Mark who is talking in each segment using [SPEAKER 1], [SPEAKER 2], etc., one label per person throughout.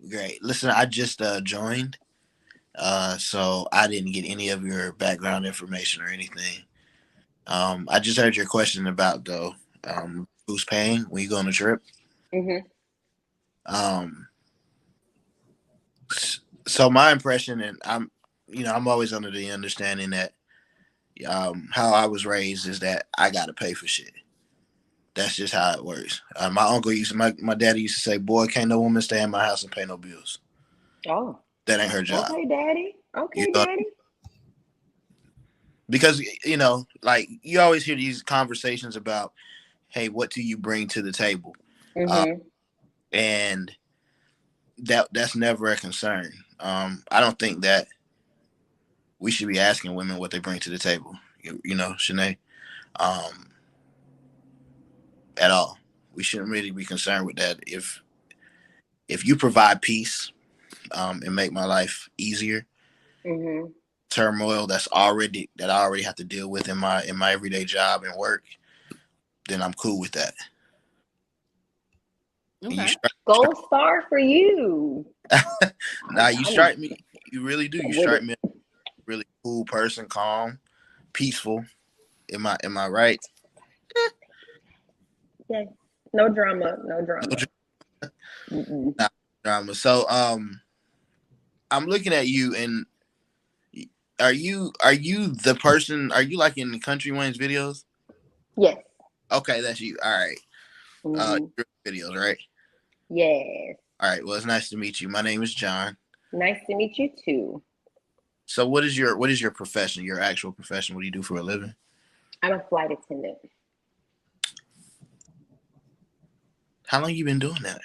[SPEAKER 1] Great. Listen, I just joined, so I didn't get any of your background information or anything. I just heard your question about though, who's paying when you go on a trip.
[SPEAKER 2] Mm-hmm.
[SPEAKER 1] Um, so my impression, and I'm always under the understanding that how I was raised is that I got to pay for shit. That's just how it works. My daddy used to say, "Boy, can't no woman stay in my house and pay no bills.
[SPEAKER 2] Oh,
[SPEAKER 1] That ain't her job."
[SPEAKER 2] okay, Daddy.
[SPEAKER 1] You
[SPEAKER 2] Okay,
[SPEAKER 1] know,
[SPEAKER 2] Daddy.
[SPEAKER 1] because like you always hear these conversations about, hey, what do you bring to the table? Uh,
[SPEAKER 2] Mm-hmm.
[SPEAKER 1] and that's never a concern. I don't think that we should be asking women what they bring to the table. Shanae, um, at all. We shouldn't really be concerned with that. If you provide peace, and make my life easier,
[SPEAKER 2] Mm-hmm.
[SPEAKER 1] turmoil that I already have to deal with in my everyday job and work, then I'm cool with that. And
[SPEAKER 3] Okay.
[SPEAKER 2] Gold star for you.
[SPEAKER 1] now you
[SPEAKER 2] I need.
[SPEAKER 1] strike me. You really do.
[SPEAKER 2] I'm
[SPEAKER 1] You
[SPEAKER 2] with
[SPEAKER 1] strike
[SPEAKER 2] it.
[SPEAKER 1] me as a really cool person, calm, peaceful. Am I right?
[SPEAKER 2] Yes. No drama. No
[SPEAKER 1] No
[SPEAKER 2] drama. Mm-mm.
[SPEAKER 1] drama. So I'm looking at you, and are you the person? Are you like in the Country Wayne's videos?
[SPEAKER 2] Yes.
[SPEAKER 1] Okay, that's you. All right.
[SPEAKER 2] Mm-hmm.
[SPEAKER 1] Videos, right?
[SPEAKER 2] Yes.
[SPEAKER 1] All right. Well, it's nice to meet you. My name is John.
[SPEAKER 2] Nice to meet you too.
[SPEAKER 1] So, what is your profession? Your actual profession? What do you do for a living?
[SPEAKER 2] I'm a flight attendant.
[SPEAKER 1] How long you been doing that?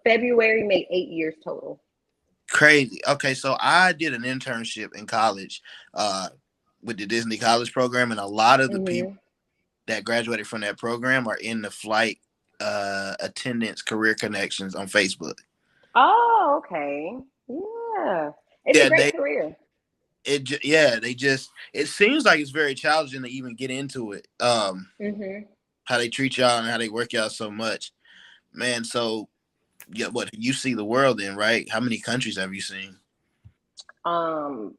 [SPEAKER 2] February made 8 years total.
[SPEAKER 1] Crazy. Okay, so I did an internship in college, with the Disney College program, and a lot of the people
[SPEAKER 2] Mm-hmm.
[SPEAKER 1] that graduated from that program are in the flight attendance career connections on Facebook.
[SPEAKER 2] Oh, okay. Yeah. It's a
[SPEAKER 1] Yeah,
[SPEAKER 2] great career.
[SPEAKER 1] it seems like it's very challenging to even get into it.
[SPEAKER 2] Mm-hmm.
[SPEAKER 1] How they treat y'all and how they work y'all so much, man. So yeah, what you see the world in, right? How many countries have you seen?
[SPEAKER 2] Um,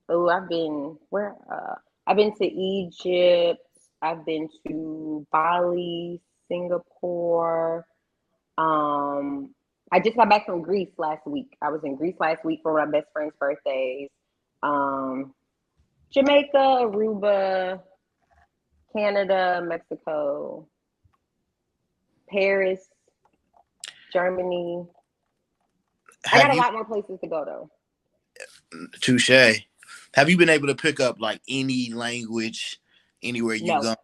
[SPEAKER 2] oh, I've been to Egypt, I've been to Bali, Singapore. Um, I just got back from Greece last week. I was in Greece last week for my best friend's birthdays. Um, Jamaica, Aruba, Canada, Mexico, Paris, Germany. I
[SPEAKER 1] Have
[SPEAKER 2] got a
[SPEAKER 1] you
[SPEAKER 2] lot more places to go though.
[SPEAKER 1] touche? Have you been able to pick up like any language anywhere you
[SPEAKER 2] No,
[SPEAKER 1] go?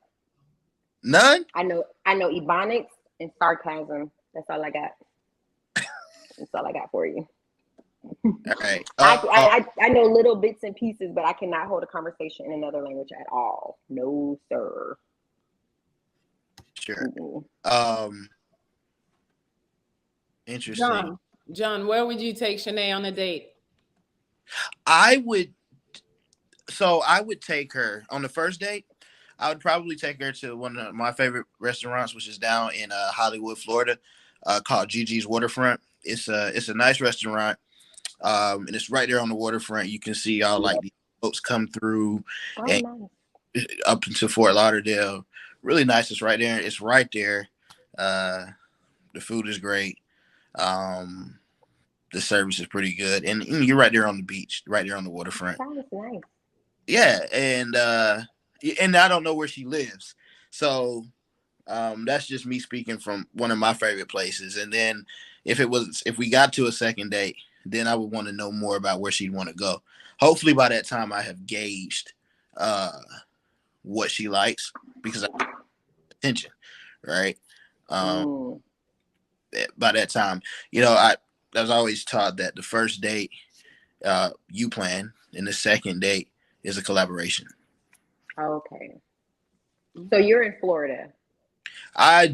[SPEAKER 1] None.
[SPEAKER 2] I know Ebonics and sarcasm. That's all I got. That's all I got for you.
[SPEAKER 1] All right.
[SPEAKER 2] I know little bits and pieces, but I cannot hold a conversation in another language at all. No, sir.
[SPEAKER 1] Sure.
[SPEAKER 2] Mm-mm.
[SPEAKER 1] Um, Interesting.
[SPEAKER 3] John. John, where would you take Shanae on a date?
[SPEAKER 1] I would. So I would take her on the first date. I would probably take her to one of my favorite restaurants, which is down in Hollywood, Florida, called Gigi's Waterfront. It's a nice restaurant, and it's right there on the waterfront. You can see all like the boats come through
[SPEAKER 2] Oh,
[SPEAKER 1] and
[SPEAKER 2] nice.
[SPEAKER 1] up into Fort Lauderdale. Really nice. It's right there. It's right there. Uh, the food is great. Um, the service is pretty good, and you're right there on the beach, right there on the waterfront.
[SPEAKER 2] Sounds nice.
[SPEAKER 1] Yeah, and I don't know where she lives, so that's just me speaking from one of my favorite places. And then if we got to a second date, then I would want to know more about where she'd want to go. Hopefully by that time I have gauged uh what she likes, because I pay attention, right? Um,
[SPEAKER 2] Mm.
[SPEAKER 1] by that time, I was always taught that the first date you plan, and the second date is a collaboration.
[SPEAKER 2] Okay. So
[SPEAKER 3] Okay.
[SPEAKER 2] you're in Florida.
[SPEAKER 1] I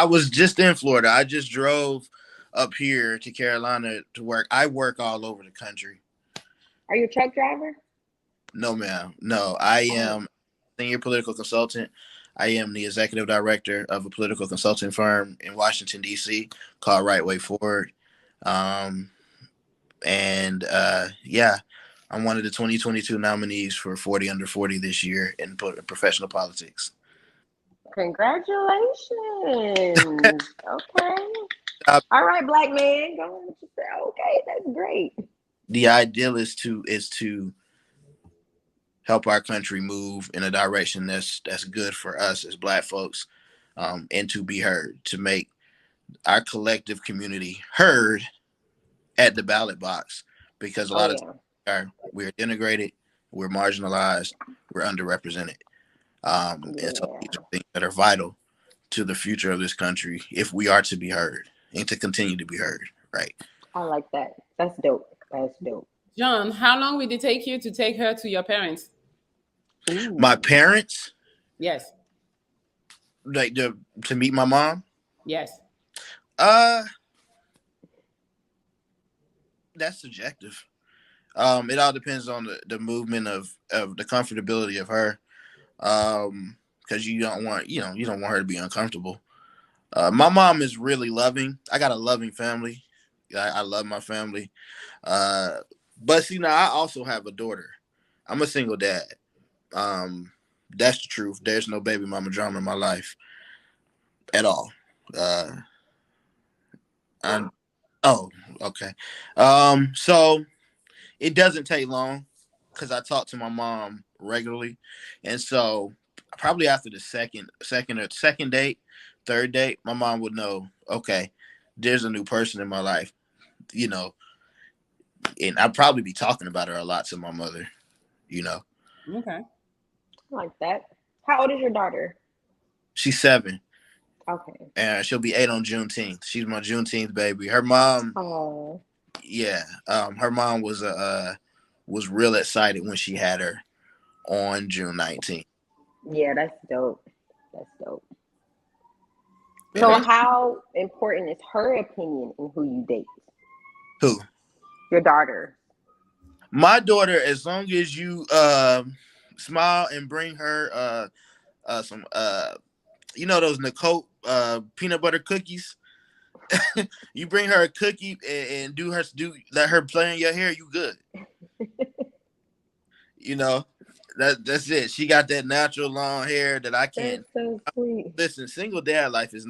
[SPEAKER 1] was just in Florida. I just drove up here to Carolina to work. I work all over the country.
[SPEAKER 2] Are you a truck driver?
[SPEAKER 1] No, ma'am. No, I
[SPEAKER 2] Oh,
[SPEAKER 1] am senior political consultant. I am the executive director of a political consulting firm in Washington, D.C. called Right Way Forward. Um, yeah, I'm one of the 2022 nominees for 40 Under 40 this year in professional politics.
[SPEAKER 2] Congratulations. Okay.
[SPEAKER 1] Uh,
[SPEAKER 2] All right, black man. Go on with yourself. Okay, that's great.
[SPEAKER 1] the ideal is to help our country move in a direction that's good for us as Black folks, and to be heard, to make our collective community heard at the ballot box, because a
[SPEAKER 2] Oh
[SPEAKER 1] lot of
[SPEAKER 2] yeah.
[SPEAKER 1] times we're denigrated, we're marginalized, we're underrepresented, and so
[SPEAKER 2] Yeah.
[SPEAKER 1] these are things that are vital to the future of this country if we are to be heard and to continue to be heard. Right.
[SPEAKER 2] I like that. That's dope. That's dope.
[SPEAKER 3] John, how long would it take you to take her to your parents?
[SPEAKER 1] My
[SPEAKER 2] Ooh.
[SPEAKER 1] parents,
[SPEAKER 3] Yes.
[SPEAKER 1] like to meet my mom.
[SPEAKER 3] Yes.
[SPEAKER 1] Uh, that's subjective. It all depends on the movement of the comfortability of her. Because you don't want you don't want her to be uncomfortable. My mom is really loving. I got a loving family. I love my family. Uh, but see, now I also have a daughter. I'm a single dad. Um, that's the truth. There's no baby mama drama in my life at all. Uh, I'm, oh, okay. So it doesn't take long because I talk to my mom regularly, and so probably after the second date, third date, my mom would know. Okay, there's a new person in my life, you know, and I'd probably be talking about her a lot to my mother, you know.
[SPEAKER 3] Okay.
[SPEAKER 2] I like that. How old is your daughter?
[SPEAKER 1] She's 7,
[SPEAKER 2] Okay.
[SPEAKER 1] and she'll be 8 on Juneteenth. She's my Juneteenth baby. Her mom,
[SPEAKER 2] Oh.
[SPEAKER 1] yeah, her mom was real excited when she had her on June 19th.
[SPEAKER 2] Yeah, that's dope. That's dope.
[SPEAKER 1] And
[SPEAKER 2] So
[SPEAKER 3] Okay.
[SPEAKER 2] how important is her opinion in who you date?
[SPEAKER 1] who?
[SPEAKER 2] Your daughter.
[SPEAKER 1] My daughter, as long as you smile and bring her some those Nicole peanut butter cookies. You bring her a cookie and do let her play in your hair, you good. You know, that's it. She got that natural long hair that I
[SPEAKER 2] That's
[SPEAKER 1] can't.
[SPEAKER 2] so sweet.
[SPEAKER 1] Listen, single dad life is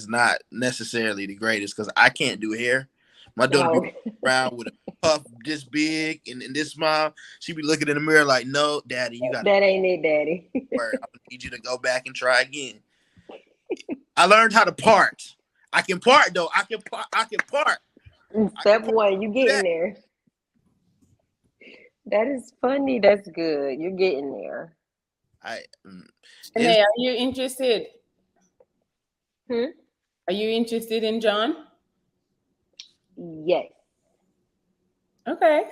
[SPEAKER 1] not necessarily the greatest because I can't do hair. My daughter be
[SPEAKER 2] Oh,
[SPEAKER 1] around with a puff this big and this smile. She be looking in the mirror like, "No, daddy, you got to
[SPEAKER 2] that ain't it, daddy.
[SPEAKER 1] work. I need you to go back and try again." I learned how to part. I can part though. I can part. I can part. I can
[SPEAKER 2] Step
[SPEAKER 1] part
[SPEAKER 2] one, you getting
[SPEAKER 1] that.
[SPEAKER 2] there. That is funny. That's good. You're getting there.
[SPEAKER 1] I it's
[SPEAKER 3] Shanae, are you interested?
[SPEAKER 2] Hmm?
[SPEAKER 3] Are you interested in John?
[SPEAKER 2] Yes.
[SPEAKER 3] Okay.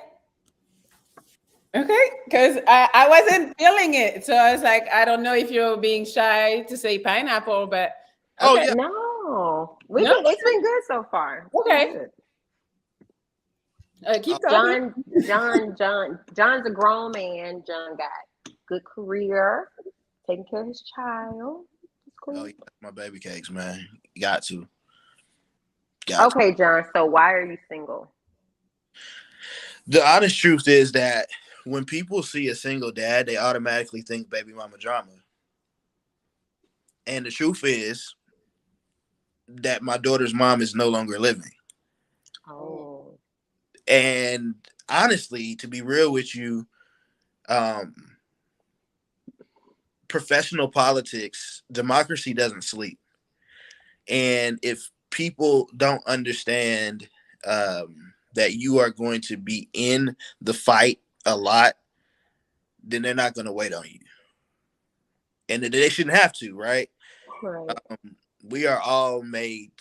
[SPEAKER 3] Okay. Because I wasn't feeling it. So I was like, I don't know if you're being shy to say pineapple, but
[SPEAKER 1] oh
[SPEAKER 3] okay.
[SPEAKER 1] yeah.
[SPEAKER 2] No.
[SPEAKER 3] No?
[SPEAKER 2] It's been good so far. It's been
[SPEAKER 3] Okay.
[SPEAKER 2] good.
[SPEAKER 3] Keep talking.
[SPEAKER 2] John's a grown man. John got good career, taking care of his child. It's
[SPEAKER 1] Oh
[SPEAKER 2] cool.
[SPEAKER 1] yeah. My baby cakes, man. You got to. Got to.
[SPEAKER 2] Okay, John. So why are you single?
[SPEAKER 1] The honest truth is that when people see a single dad, they automatically think baby mama drama. And the truth is that my daughter's mom is no longer living.
[SPEAKER 2] Oh.
[SPEAKER 1] And honestly, to be real with you, um, professional politics, democracy doesn't sleep. And if people don't understand that you are going to be in the fight a lot, then they're not going to wait on you. And they shouldn't have to, right?
[SPEAKER 2] Right.
[SPEAKER 1] We are all made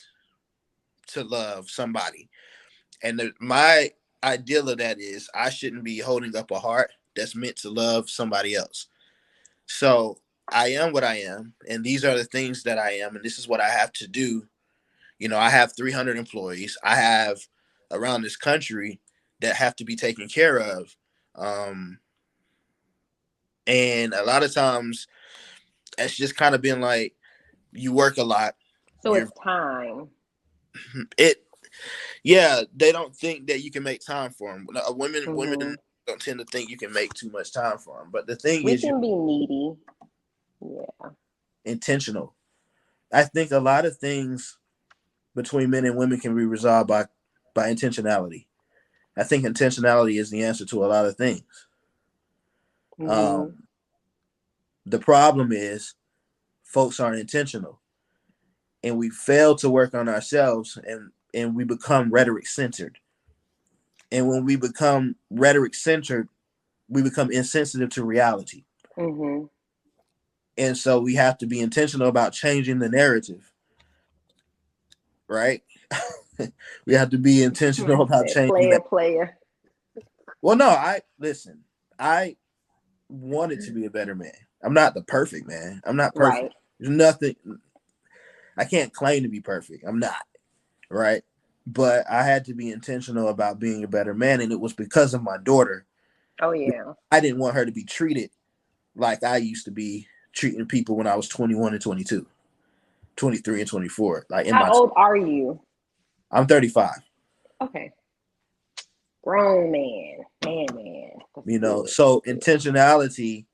[SPEAKER 1] to love somebody. And my ideal of that is I shouldn't be holding up a heart that's meant to love somebody else. So I am what I am, and these are the things that I am, and this is what I have to do. I have 300 employees. I have around this country that have to be taken care of. And a lot of times it's just kind of been like you work a lot.
[SPEAKER 2] So it's time.
[SPEAKER 1] They don't think that you can make time for them. Women don't tend to think you can make too much time for them. But the thing
[SPEAKER 2] we
[SPEAKER 1] is,
[SPEAKER 2] can be needy. Yeah.
[SPEAKER 1] Intentional. I think a lot of things between men and women can be resolved by intentionality. I think intentionality is the answer to a lot of things. The problem is folks aren't intentional, and we fail to work on ourselves, and we become rhetoric centered. And when we become rhetoric centered, we become insensitive to reality. And so we have to be intentional about changing the narrative, right? We have to be intentional about changing
[SPEAKER 2] player.
[SPEAKER 1] Well, no, I wanted to be a better man. I'm not the perfect man. I'm not perfect. Right. There's nothing. I can't claim to be perfect. I'm not. Right. But I had to be intentional about being a better man. And it was because of my daughter.
[SPEAKER 2] Oh, yeah.
[SPEAKER 1] I didn't want her to be treated like I used to be treating people when I was 21 and 22, 23 and 24. Like,
[SPEAKER 2] how old are you?
[SPEAKER 1] I'm 35.
[SPEAKER 2] Okay. Grown man.
[SPEAKER 1] You know, so intentionality.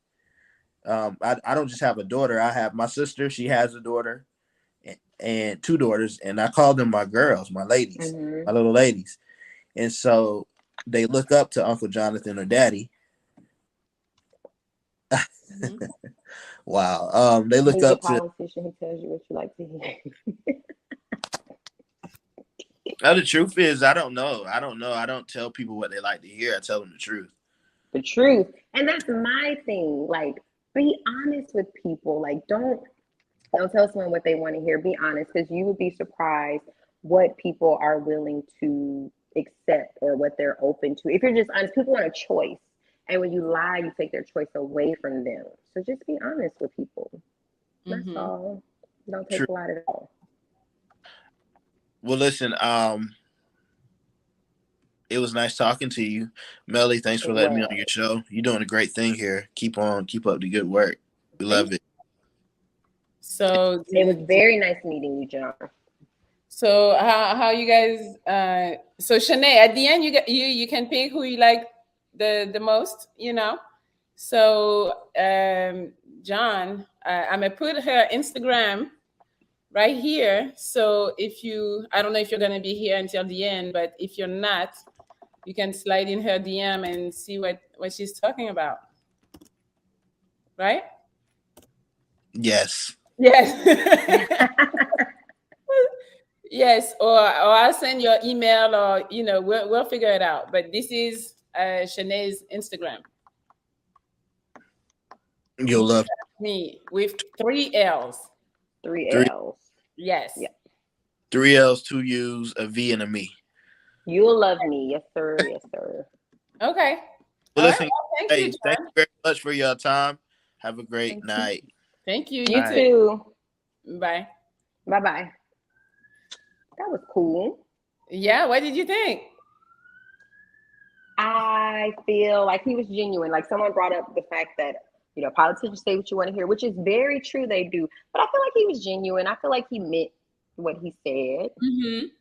[SPEAKER 1] I don't just have a daughter. I have my sister. She has a daughter and two daughters, and I call them my girls, my ladies, my little ladies. And so they look up to Uncle Jonathan or Daddy. Wow. They look up to.
[SPEAKER 2] Politician. He tells you what you like to hear.
[SPEAKER 1] The truth is, I don't know. I don't tell people what they like to hear. I tell them the truth.
[SPEAKER 2] The truth. And that's my thing. Like, be honest with people. Like, don't tell someone what they want to hear. Be honest, because you would be surprised what people are willing to accept or what they're open to. If you're just honest, people want a choice. And when you lie, you take their choice away from them. So just be honest with people. That's all. Don't take a lot at all.
[SPEAKER 1] Well, listen, it was nice talking to you. Melly, thanks for letting me on your show. You're doing a great thing here. Keep up the good work. We love it.
[SPEAKER 3] So
[SPEAKER 2] it was very nice meeting you, John.
[SPEAKER 3] So how you guys so Shanae, at the end you can pick who you like the most, you know. So John, I'm gonna put her Instagram right here. So I don't know if you're gonna be here until the end, but if you're not, you can slide in her DM and see what she's talking about. Right?
[SPEAKER 1] Yes.
[SPEAKER 3] Yes, or I'll send your email, or we'll figure it out. But this is Shanae's Instagram.
[SPEAKER 1] You'll love
[SPEAKER 3] me with 3 L's.
[SPEAKER 2] 3 L's.
[SPEAKER 3] Yes.
[SPEAKER 2] Yeah.
[SPEAKER 1] 3 L's, 2 U's, a V, and a me.
[SPEAKER 2] You'll love me, yes sir, yes sir.
[SPEAKER 3] Okay.
[SPEAKER 1] Well, listen, thank you very much for your time. Have a great night.
[SPEAKER 3] Thank you.
[SPEAKER 2] You too.
[SPEAKER 3] Bye.
[SPEAKER 2] Bye. That was cool.
[SPEAKER 3] Yeah, what did you think?
[SPEAKER 2] I feel like he was genuine. Like, someone brought up the fact that, politicians say what you want to hear, which is very true, they do. But I feel like he was genuine. I feel like he meant what he said. He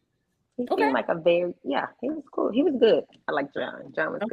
[SPEAKER 2] seemed like he was cool. He was good. I like John. John was good.